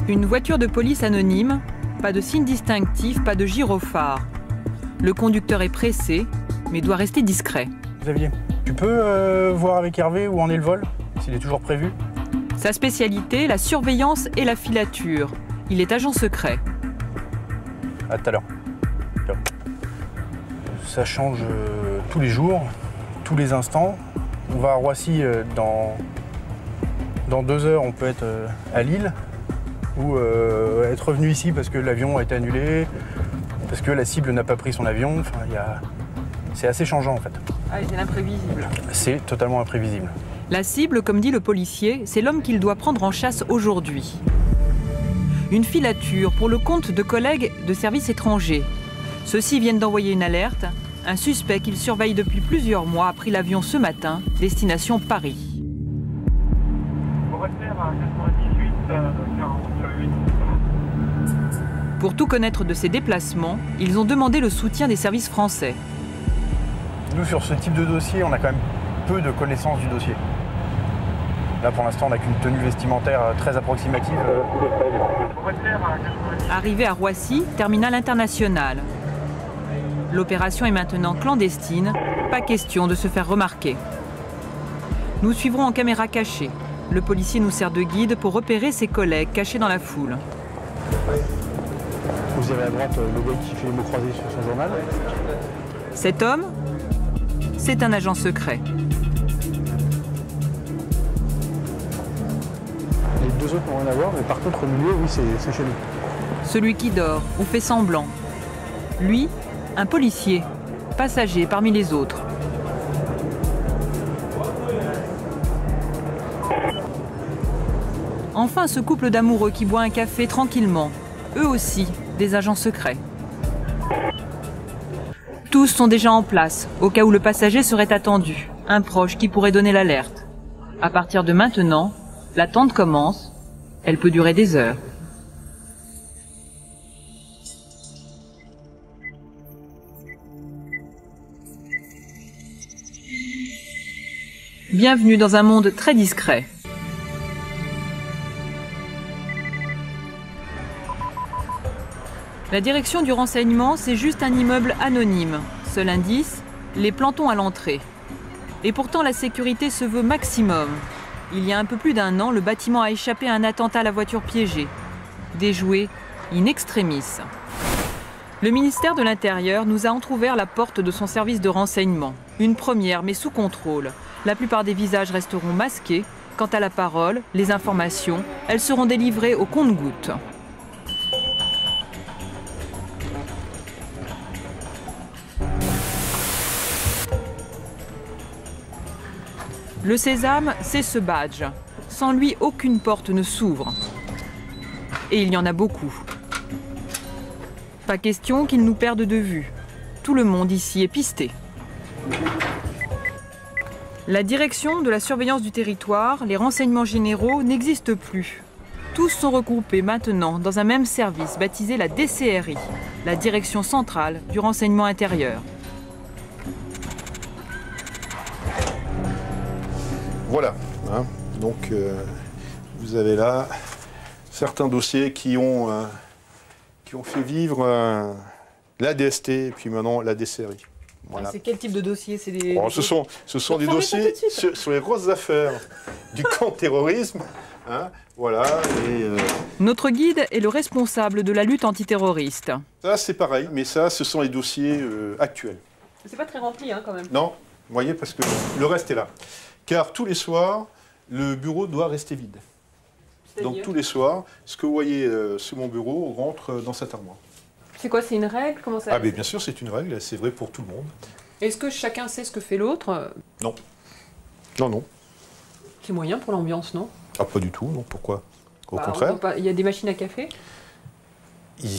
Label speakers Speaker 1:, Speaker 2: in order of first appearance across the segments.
Speaker 1: Une voiture de police anonyme, pas de signe distinctif, pas de gyrophare. Le conducteur est pressé, mais doit rester discret.
Speaker 2: Xavier, tu peux voir avec Hervé où en est le vol, s'il est toujours prévu?
Speaker 1: Sa spécialité, la surveillance et la filature. Il est agent secret.
Speaker 2: À tout à l'heure. Ça change tous les jours, tous les instants. On va à Roissy dans 2 heures, on peut être à Lille ou être revenu ici parce que l'avion a été annulé, parce que la cible n'a pas pris son avion. Enfin, c'est assez changeant en fait.
Speaker 1: Ah, c'est l'imprévisible.
Speaker 2: C'est totalement imprévisible.
Speaker 1: La cible, comme dit le policier, c'est l'homme qu'il doit prendre en chasse aujourd'hui. Une filature pour le compte de collègues de services étrangers. Ceux-ci viennent d'envoyer une alerte. Un suspect qu'ils surveillent depuis plusieurs mois a pris l'avion ce matin, destination Paris. Pour tout connaître de ses déplacements, ils ont demandé le soutien des services français.
Speaker 2: Nous, sur ce type de dossier, on a quand même peu de connaissances du dossier. Là, pour l'instant, on n'a qu'une tenue vestimentaire très approximative.
Speaker 1: Arrivé à Roissy, terminal international. L'opération est maintenant clandestine, pas question de se faire remarquer. Nous suivrons en caméra cachée. Le policier nous sert de guide pour repérer ses collègues cachés dans la foule.
Speaker 2: Vous avez à droite le gars qui fait les mots croisés sur son journal.
Speaker 1: Cet homme, c'est un agent secret.
Speaker 2: Les 2 autres n'ont rien à voir, mais par contre, au milieu, oui, c'est chez nous.
Speaker 1: Celui qui dort ou fait semblant. Lui, un policier, passager parmi les autres. Enfin, ce couple d'amoureux qui boit un café tranquillement. Eux aussi, des agents secrets. Tous sont déjà en place, au cas où le passager serait attendu. Un proche qui pourrait donner l'alerte. À partir de maintenant, l'attente commence. Elle peut durer des heures. Bienvenue dans un monde très discret. La direction du renseignement, c'est juste un immeuble anonyme. Seul indice, les plantons à l'entrée. Et pourtant, la sécurité se veut maximum. Il y a un peu plus d'1 an, le bâtiment a échappé à un attentat à la voiture piégée. Déjoué in extremis. Le ministère de l'Intérieur nous a entrouvert la porte de son service de renseignement. Une première, mais sous contrôle. La plupart des visages resteront masqués. Quant à la parole, les informations, elles seront délivrées au compte-gouttes. Le sésame, c'est ce badge. Sans lui, aucune porte ne s'ouvre. Et il y en a beaucoup. Pas question qu'ils nous perdent de vue. Tout le monde ici est pisté. La direction de la surveillance du territoire, les renseignements généraux n'existent plus. Tous sont regroupés maintenant dans un même service baptisé la DCRI, la Direction centrale du renseignement intérieur.
Speaker 3: Voilà, hein. Donc vous avez là certains dossiers qui ont fait vivre la DST et puis maintenant la DCRI. Voilà.
Speaker 1: C'est quel type de dossier? C'est des...
Speaker 3: Bon, ce sont des dossiers sur les grosses affaires du contre-terrorisme. Hein, voilà.
Speaker 1: Notre guide est le responsable de la lutte antiterroriste.
Speaker 3: Ça, c'est pareil, mais ça, ce sont les dossiers actuels.
Speaker 1: C'est pas très rempli, hein, quand même.
Speaker 3: Non, vous voyez, parce que le reste est là. Car tous les soirs, le bureau doit rester vide. Donc tous les soirs, ce que vous voyez sur mon bureau rentre dans cette armoire.
Speaker 1: C'est quoi, c'est une règle? Comment ça?
Speaker 3: Ah, mais bien sûr, c'est une règle, c'est vrai pour tout le monde.
Speaker 1: Est-ce que chacun sait ce que fait l'autre?
Speaker 3: Non. Non, non.
Speaker 1: C'est moyen pour l'ambiance, non?
Speaker 3: Ah, pas du tout, non. Pourquoi? Au contraire.
Speaker 1: Il y a des machines à café?
Speaker 3: Il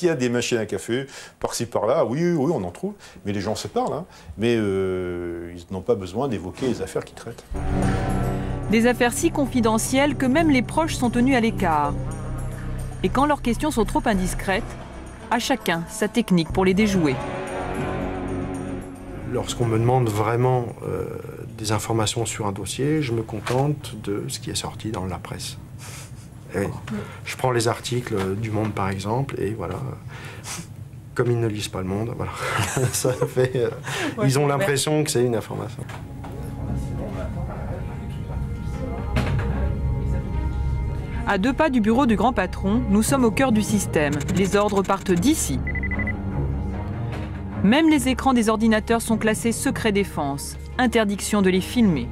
Speaker 3: y a des machines à café, par-ci, par-là, oui, oui, on en trouve. Mais les gens se parlent, hein. Mais ils n'ont pas besoin d'évoquer les affaires qu'ils traitent.
Speaker 1: Des affaires si confidentielles que même les proches sont tenus à l'écart. Et quand leurs questions sont trop indiscrètes, à chacun sa technique pour les déjouer.
Speaker 4: Lorsqu'on me demande vraiment des informations sur un dossier, je me contente de ce qui est sorti dans la presse. Et je prends les articles du Monde par exemple, et voilà, comme ils ne lisent pas le Monde, voilà, ça fait, ils ont l'impression que c'est une information.
Speaker 1: À 2 pas du bureau du grand patron, nous sommes au cœur du système. Les ordres partent d'ici. Même les écrans des ordinateurs sont classés secret défense. Interdiction de les filmer.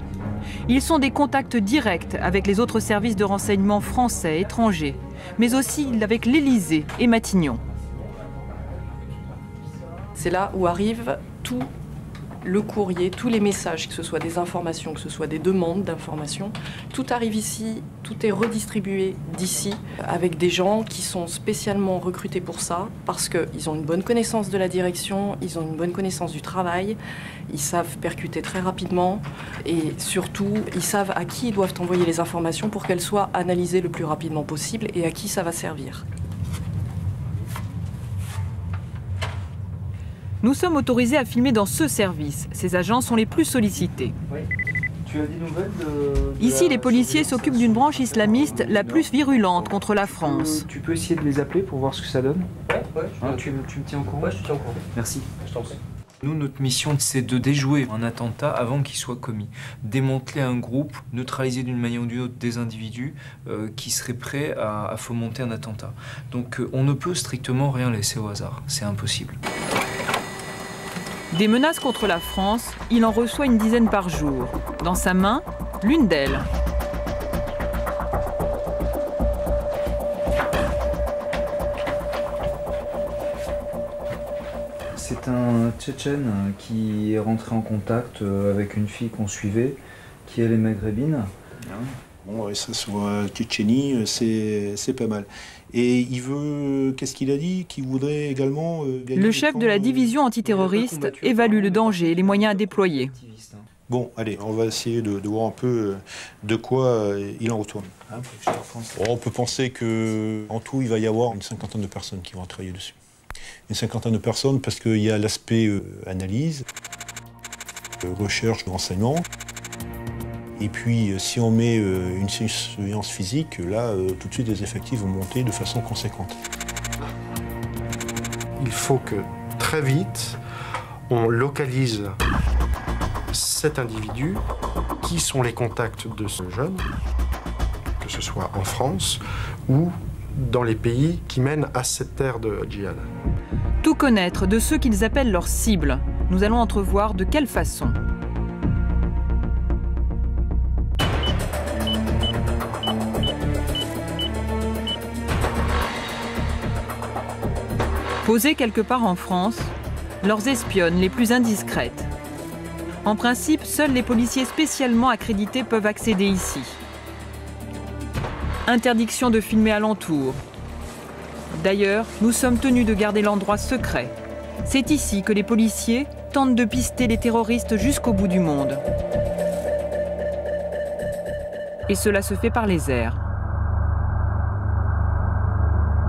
Speaker 1: Ils sont des contacts directs avec les autres services de renseignement français, étrangers, mais aussi avec l'Élysée et Matignon.
Speaker 5: C'est là où arrive tout le courrier, tous les messages, que ce soit des informations, que ce soit des demandes d'informations. Tout arrive ici, tout est redistribué d'ici, avec des gens qui sont spécialement recrutés pour ça, parce qu'ils ont une bonne connaissance de la direction, ils ont une bonne connaissance du travail, ils savent percuter très rapidement, et surtout, ils savent à qui ils doivent envoyer les informations pour qu'elles soient analysées le plus rapidement possible et à qui ça va servir.
Speaker 1: Nous sommes autorisés à filmer dans ce service. Ces agents sont les plus sollicités.
Speaker 6: Oui. Tu as des nouvelles
Speaker 1: Ici, les policiers s'occupent d'une branche islamiste la plus virulente contre la France.
Speaker 6: Tu peux essayer de les appeler pour voir ce que ça donne?
Speaker 7: Ouais.
Speaker 6: Tu me tiens au courant?
Speaker 7: Ouais, je te tiens au courant.
Speaker 6: Merci.
Speaker 7: Je t'en prie.
Speaker 8: Nous, notre mission, c'est de déjouer un attentat avant qu'il soit commis. Démanteler un groupe, neutraliser d'une manière ou d'une autre des individus qui seraient prêts à fomenter un attentat. Donc on ne peut strictement rien laisser au hasard. C'est impossible.
Speaker 1: Des menaces contre la France, il en reçoit une dizaine par jour. Dans sa main, l'une d'elles.
Speaker 6: C'est un Tchétchène qui est rentré en contact avec une fille qu'on suivait, qui elle est maghrébine.
Speaker 3: Bon, et ça sur Tchétchénie, c'est pas mal. Et il veut, qu'est-ce qu'il a dit? Qu'il voudrait également gagner
Speaker 1: Le chef de la division antiterroriste évalue le danger et les moyens à déployer.
Speaker 3: Bon, allez, on va essayer de voir un peu de quoi il en retourne. On peut penser qu'en tout, il va y avoir une cinquantaine de personnes qui vont travailler dessus. Une cinquantaine de personnes parce qu'il y a l'aspect analyse, recherche de renseignement. Et puis, si on met une surveillance physique, là, tout de suite, les effectifs vont monter de façon conséquente.
Speaker 4: Il faut que, très vite, on localise cet individu, qui sont les contacts de ce jeune, que ce soit en France ou dans les pays qui mènent à cette ère de djihad.
Speaker 1: Tout connaître de ceux qu'ils appellent leurs cibles. Nous allons entrevoir de quelle façon. Posées quelque part en France, leurs espionnes les plus indiscrètes. En principe, seuls les policiers spécialement accrédités peuvent accéder ici. Interdiction de filmer alentour. D'ailleurs, nous sommes tenus de garder l'endroit secret. C'est ici que les policiers tentent de pister les terroristes jusqu'au bout du monde. Et cela se fait par les airs.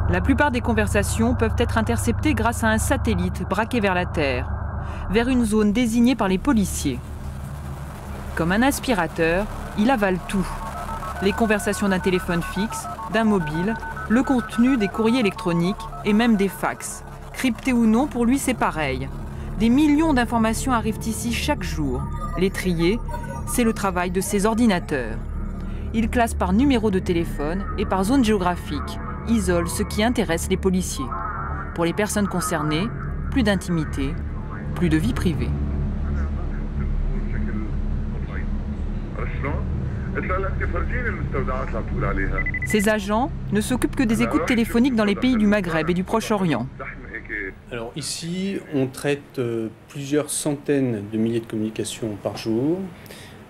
Speaker 1: La plupart des conversations peuvent être interceptées grâce à un satellite braqué vers la Terre, vers une zone désignée par les policiers. Comme un aspirateur, il avale tout. Les conversations d'un téléphone fixe, d'un mobile, le contenu des courriers électroniques et même des fax. Cryptés ou non, pour lui c'est pareil. Des millions d'informations arrivent ici chaque jour. Les trier, c'est le travail de ces ordinateurs. Ils classent par numéro de téléphone et par zone géographique. Isolent ce qui intéresse les policiers. Pour les personnes concernées, plus d'intimité, plus de vie privée. Ces agents ne s'occupent que des écoutes téléphoniques dans les pays du Maghreb et du Proche-Orient.
Speaker 9: Alors ici, on traite plusieurs centaines de milliers de communications par jour.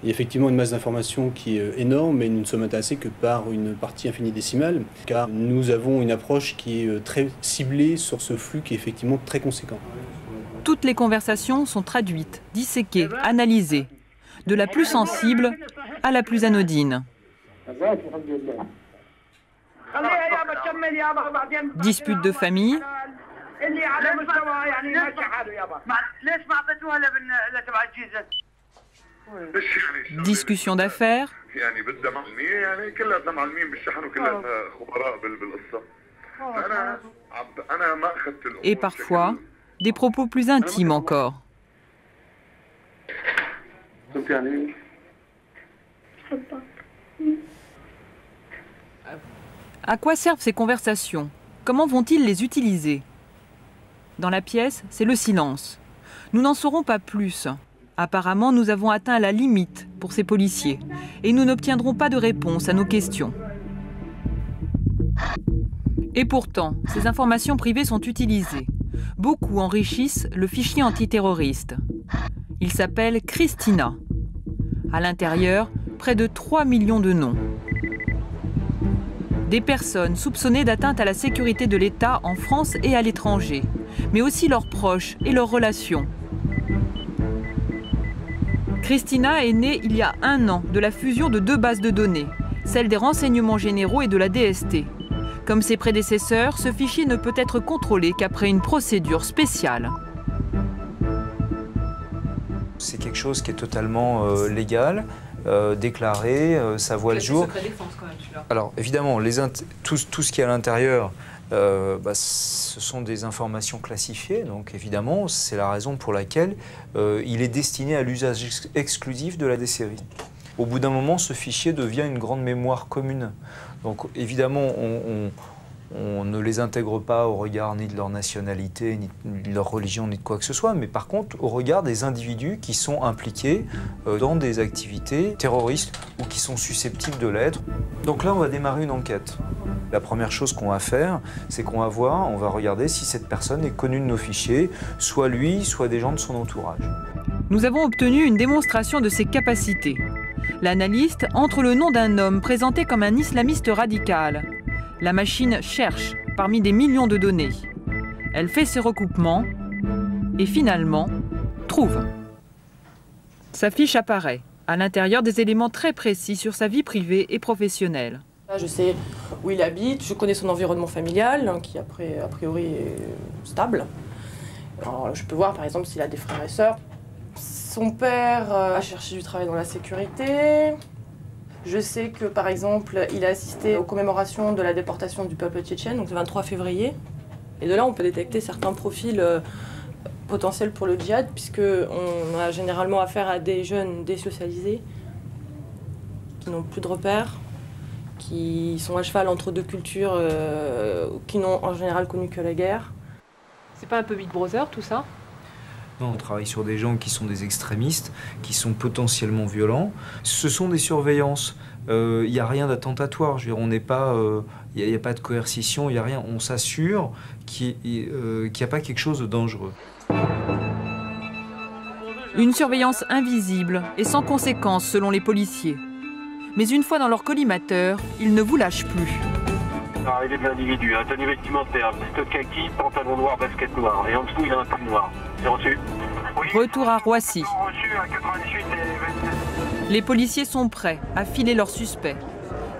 Speaker 9: Il y a effectivement une masse d'informations qui est énorme, mais nous ne sommes intéressés que par une partie infini-décimale, car nous avons une approche qui est très ciblée sur ce flux qui est effectivement très conséquent.
Speaker 1: Toutes les conversations sont traduites, disséquées, analysées, de la plus sensible à la plus anodine. Disputes de famille, discussions d'affaires,
Speaker 7: يعني بدها معلمين يعني كلها معلمين بالشحن وكلها خبراء بالقصة. أنا ما أخذت الأمور.
Speaker 1: Et parfois, des propos plus intimes encore. À quoi servent ces conversations? Comment vont-ils les utiliser? Dans la pièce, c'est le silence. Nous n'en saurons pas plus. Apparemment, nous avons atteint la limite pour ces policiers et nous n'obtiendrons pas de réponse à nos questions. Et pourtant, ces informations privées sont utilisées. Beaucoup enrichissent le fichier antiterroriste. Il s'appelle Christina. À l'intérieur, près de 3 millions de noms. Des personnes soupçonnées d'atteinte à la sécurité de l'État en France et à l'étranger, mais aussi leurs proches et leurs relations. Christina est née il y a 1 an de la fusion de 2 bases de données, celle des renseignements généraux et de la DST. Comme ses prédécesseurs, ce fichier ne peut être contrôlé qu'après une procédure spéciale.
Speaker 8: C'est quelque chose qui est totalement légal, déclaré, ça voit le jour.
Speaker 1: Secret défense quand même, celui-là.
Speaker 8: Alors évidemment, tout ce qui est à l'intérieur, ce sont des informations classifiées, donc évidemment, c'est la raison pour laquelle il est destiné à l'usage exclusif de la DCRI. Au bout d'un moment, ce fichier devient une grande mémoire commune. Donc évidemment, on ne les intègre pas au regard ni de leur nationalité, ni de leur religion, ni de quoi que ce soit, mais par contre au regard des individus qui sont impliqués dans des activités terroristes ou qui sont susceptibles de l'être. Donc là, on va démarrer une enquête. La première chose qu'on va faire, c'est qu'on va voir, on va regarder si cette personne est connue de nos fichiers, soit lui, soit des gens de son entourage.
Speaker 1: Nous avons obtenu une démonstration de ses capacités. L'analyste entre le nom d'un homme présenté comme un islamiste radical. La machine cherche parmi des millions de données. Elle fait ses recoupements et finalement trouve. Sa fiche apparaît, à l'intérieur des éléments très précis sur sa vie privée et professionnelle.
Speaker 5: Je sais où il habite, je connais son environnement familial, qui a priori est stable. Alors, je peux voir par exemple s'il a des frères et sœurs. Son père a cherché du travail dans la sécurité. Je sais que, par exemple, il a assisté aux commémorations de la déportation du peuple tchétchène, donc le 23 février. Et de là, on peut détecter certains profils potentiels pour le djihad, puisqu'on a généralement affaire à des jeunes désocialisés, qui n'ont plus de repères, qui sont à cheval entre 2 cultures, qui n'ont en général connu que la guerre.
Speaker 1: C'est pas un peu Big Brother tout ça?
Speaker 8: Non, on travaille sur des gens qui sont des extrémistes, qui sont potentiellement violents. Ce sont des surveillances. Il n'y a rien d'attentatoire. Je veux dire, on n'est pas, il n'y a pas de coercition, il n'y a rien. On s'assure qu'il n'y a pas quelque chose de dangereux.
Speaker 1: Une surveillance invisible et sans conséquence selon les policiers. Mais une fois dans leur collimateur, ils ne vous lâchent plus.
Speaker 10: Arrivée de l'individu, tenue vestimentaire, veste kaki, pantalon noir, basket noir. Et en dessous, il a un pull noir. C'est reçu? Oui.
Speaker 1: Retour à Roissy.
Speaker 10: Reçu à 98 et 27.
Speaker 1: Les policiers sont prêts à filer leurs suspects.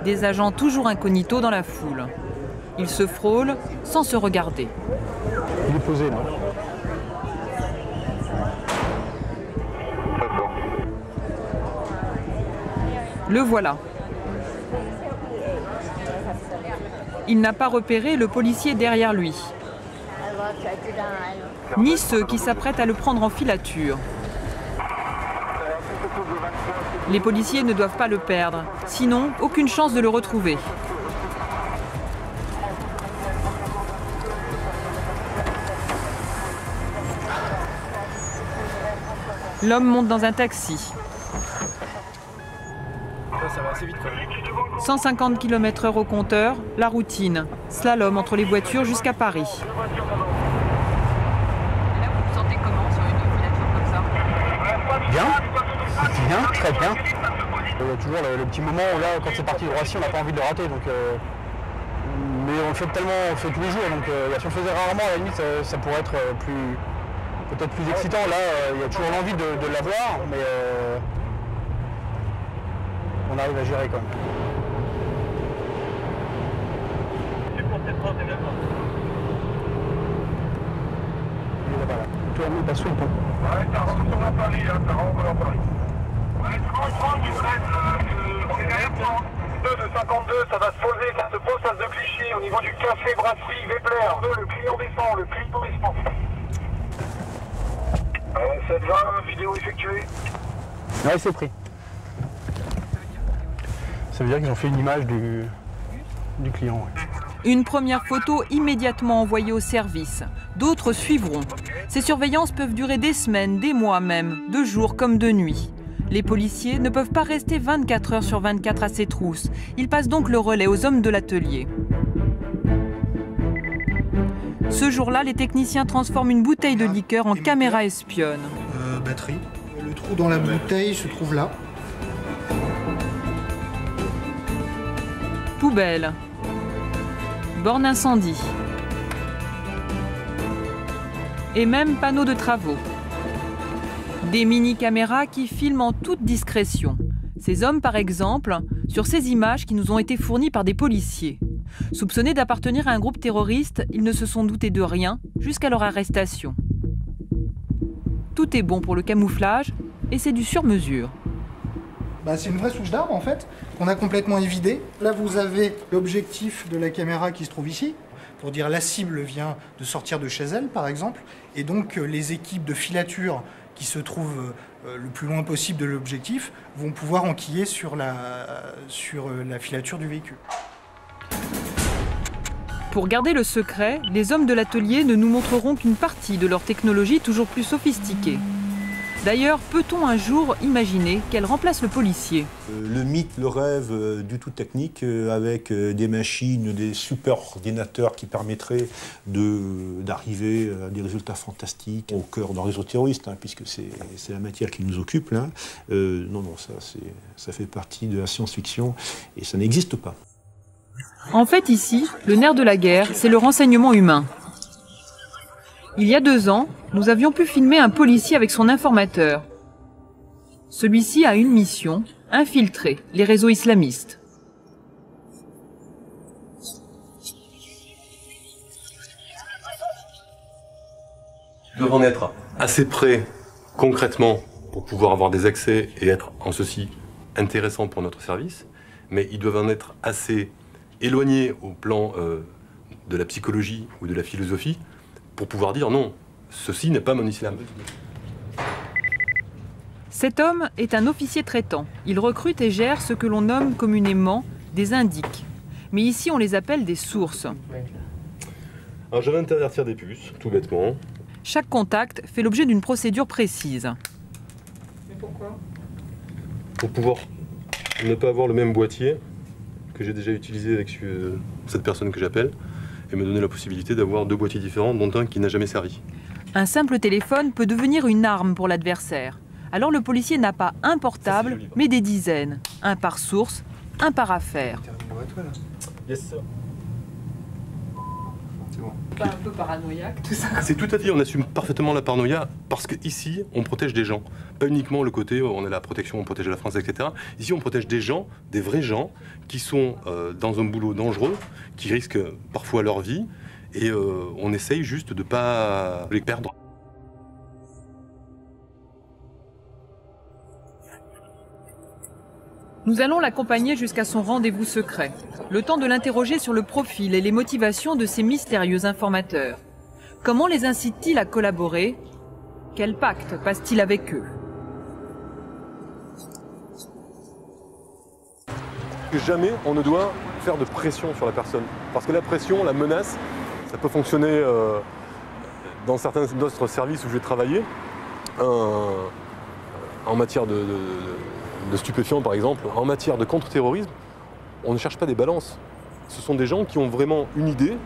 Speaker 1: Des agents toujours incognito dans la foule. Ils se frôlent sans se regarder.
Speaker 2: Il est posé là.
Speaker 1: Le voilà. Il n'a pas repéré le policier derrière lui, ni ceux qui s'apprêtent à le prendre en filature. Les policiers ne doivent pas le perdre, sinon aucune chance de le retrouver. L'homme monte dans un taxi.
Speaker 2: Ça va assez vite quand même.
Speaker 1: 150 km/h au compteur, la routine. Slalom entre les voitures jusqu'à Paris. Et là, vous vous sentez comment sur une filature comme ça?
Speaker 2: Bien, très bien. Il y a toujours le petit moment où là, quand c'est parti de Roissy, on n'a pas envie de le rater. Donc, mais on le fait tellement, on le fait tous les jours. Donc si on le faisait rarement, à la limite, ça pourrait être peut-être plus excitant. Là, il y a toujours l'envie de l'avoir, mais on arrive à gérer quand même. Il est là-bas, là. Toi, on passe sous le pont. Ouais, ça rentre à Paris, ça rentre à Paris. Ouais, 30, il reste, on est
Speaker 10: 52 de 52, ça va se poser, ça se pose, ça se de Clichy, au niveau du café brasserie Vepler. Le client descend, le client descend. 720, vidéo effectuée.
Speaker 2: Ouais, c'est pris. Ça veut dire qu'ils ont fait une image du client. Ouais.
Speaker 1: Une première photo immédiatement envoyée au service. D'autres suivront. Ces surveillances peuvent durer des semaines, des mois même, de jour comme de nuit. Les policiers ne peuvent pas rester 24 heures sur 24 à ces trousses. Ils passent donc le relais aux hommes de l'atelier. Ce jour-là, les techniciens transforment une bouteille de liqueur en caméra espionne.
Speaker 11: Batterie. Le trou dans la bouteille se trouve là.
Speaker 1: Poubelle. Borne incendie. Et même panneaux de travaux. Des mini-caméras qui filment en toute discrétion. Ces hommes, par exemple, sur ces images qui nous ont été fournies par des policiers. Soupçonnés d'appartenir à un groupe terroriste, ils ne se sont doutés de rien jusqu'à leur arrestation. Tout est bon pour le camouflage et c'est du sur-mesure.
Speaker 11: C'est une vraie souche d'armes en fait, qu'on a complètement évidée. Là vous avez l'objectif de la caméra qui se trouve ici, pour dire la cible vient de sortir de chez elle par exemple, et donc les équipes de filature qui se trouvent le plus loin possible de l'objectif vont pouvoir enquiller sur la filature du véhicule.
Speaker 1: Pour garder le secret, les hommes de l'atelier ne nous montreront qu'une partie de leur technologie toujours plus sophistiquée. D'ailleurs, peut-on un jour imaginer qu'elle remplace le policier?
Speaker 3: Le mythe, le rêve du tout technique avec des machines, des super ordinateurs qui permettraient d'arriver à des résultats fantastiques au cœur d'un réseau terroriste, puisque c'est la matière qui nous occupe là. Non, ça fait partie de la science-fiction et ça n'existe pas.
Speaker 1: En fait, ici, le nerf de la guerre, c'est le renseignement humain. Il y a 2 ans, nous avions pu filmer un policier avec son informateur. Celui-ci a une mission, infiltrer les réseaux islamistes.
Speaker 12: Ils doivent en être assez près, concrètement, pour pouvoir avoir des accès et être en ceci intéressants pour notre service, mais ils doivent en être assez éloignés au plan de la psychologie ou de la philosophie pour pouvoir dire non, ceci n'est pas mon islam.
Speaker 1: Cet homme est un officier traitant. Il recrute et gère ce que l'on nomme communément des indiques. Mais ici, on les appelle des sources.
Speaker 12: Alors je vais intervertir des puces, tout bêtement.
Speaker 1: Chaque contact fait l'objet d'une procédure précise.
Speaker 5: Mais pourquoi?
Speaker 12: Pour pouvoir ne pas avoir le même boîtier que j'ai déjà utilisé avec cette personne que j'appelle, et me donner la possibilité d'avoir 2 boîtiers différents, dont un qui n'a jamais servi.
Speaker 1: Un simple téléphone peut devenir une arme pour l'adversaire. Alors le policier n'a pas un portable, mais des dizaines. Un par source, un par affaire.
Speaker 12: Yes, sir.
Speaker 5: C'est bon. Pas un peu paranoïaque tout ça?
Speaker 12: C'est tout à fait, on assume parfaitement la paranoïa, parce qu'ici, on protège des gens. Pas uniquement le côté, on a la protection, on protège la France, etc. Ici, on protège des gens, des vrais gens, qui sont dans un boulot dangereux, qui risquent parfois leur vie, et on essaye juste de ne pas les perdre.
Speaker 1: Nous allons l'accompagner jusqu'à son rendez-vous secret. Le temps de l'interroger sur le profil et les motivations de ces mystérieux informateurs. Comment les incite-t-il à collaborer? Quel pacte passe-t-il avec eux?
Speaker 12: Jamais on ne doit faire de pression sur la personne. Parce que la pression, la menace, ça peut fonctionner dans certains d'autres services où je vais travailler. En matière de stupéfiants, par exemple, en matière de contre-terrorisme, on ne cherche pas des balances. Ce sont des gens qui ont vraiment une idée,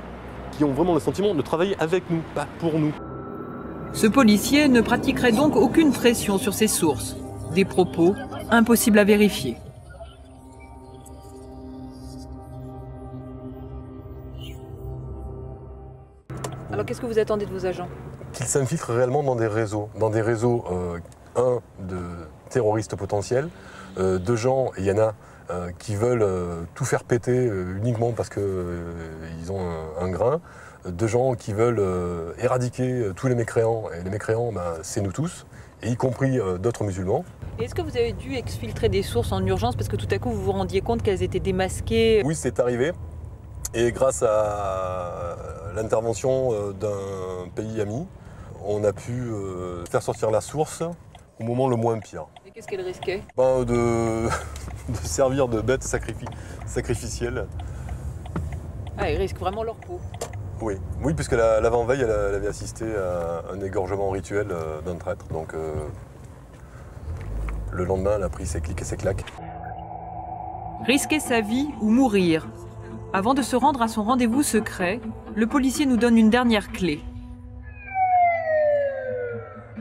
Speaker 12: qui ont vraiment le sentiment de travailler avec nous, pas pour nous.
Speaker 1: Ce policier ne pratiquerait donc aucune pression sur ses sources. Des propos impossibles à vérifier. Alors qu'est-ce que vous attendez de vos agents?
Speaker 12: Qu'ils s'infiltrent réellement dans des réseaux. De terroristes potentiels, de gens, et il y en a qui veulent tout faire péter uniquement parce qu'ils ont un grain, de gens qui veulent éradiquer tous les mécréants, et les mécréants, c'est nous tous, et y compris d'autres musulmans.
Speaker 1: Est-ce que vous avez dû exfiltrer des sources en urgence parce que tout à coup vous vous rendiez compte qu'elles étaient démasquées?
Speaker 12: Oui, c'est arrivé. Et grâce à l'intervention d'un pays ami, on a pu faire sortir la source au moment le moins pire.
Speaker 1: Et qu'est-ce qu'elle risquait?
Speaker 12: De servir de bête sacrificielle.
Speaker 1: Ah, ils risquent vraiment leur peau.
Speaker 12: Oui, puisque l'avant-veille, elle avait assisté à un égorgement rituel d'un traître. Donc le lendemain, elle a pris ses clics et ses claques.
Speaker 1: Risquer sa vie ou mourir. Avant de se rendre à son rendez-vous secret, le policier nous donne une dernière clé.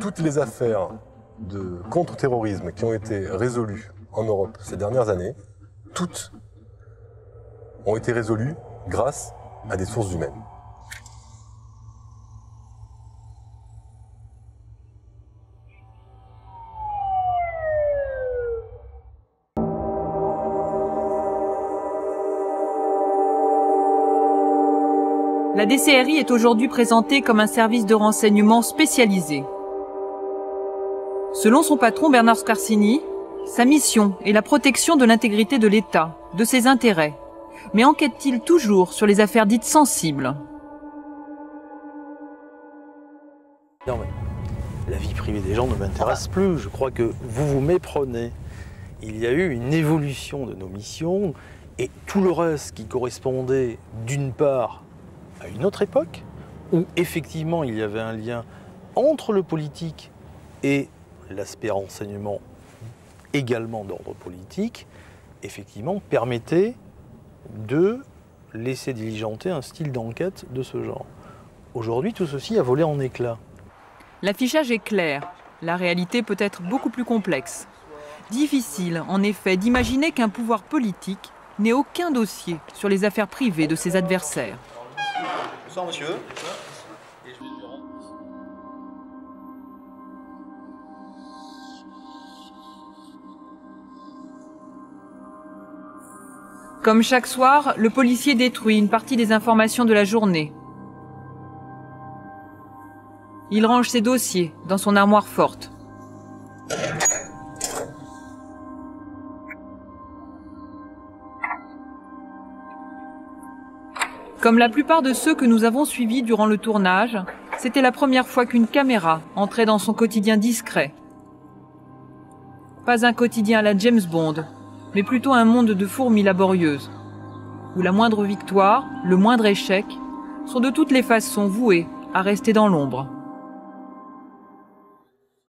Speaker 12: Toutes les affaires de contre-terrorisme qui ont été résolues en Europe ces dernières années, toutes ont été résolues grâce à des sources humaines.
Speaker 1: La DCRI est aujourd'hui présentée comme un service de renseignement spécialisé. Selon son patron Bernard Scarsini, sa mission est la protection de l'intégrité de l'État, de ses intérêts. Mais enquête-t-il toujours sur les affaires dites sensibles?
Speaker 13: Non mais la vie privée des gens ne m'intéresse plus. Je crois que vous vous méprenez. Il y a eu une évolution de nos missions et tout le reste qui correspondait d'une part à une autre époque, où effectivement il y avait un lien entre le politique et l'aspect renseignement également d'ordre politique, effectivement permettait de laisser diligenter un style d'enquête de ce genre. Aujourd'hui, tout ceci a volé en éclats.
Speaker 1: L'affichage est clair, la réalité peut être beaucoup plus complexe. Difficile, en effet, d'imaginer qu'un pouvoir politique n'ait aucun dossier sur les affaires privées de ses adversaires.
Speaker 13: Bonsoir monsieur.
Speaker 1: Comme chaque soir, le policier détruit une partie des informations de la journée. Il range ses dossiers dans son armoire forte. Comme la plupart de ceux que nous avons suivis durant le tournage, c'était la première fois qu'une caméra entrait dans son quotidien discret. Pas un quotidien à la James Bond, mais plutôt un monde de fourmis laborieuses, où la moindre victoire, le moindre échec, sont de toutes les façons voués à rester dans l'ombre.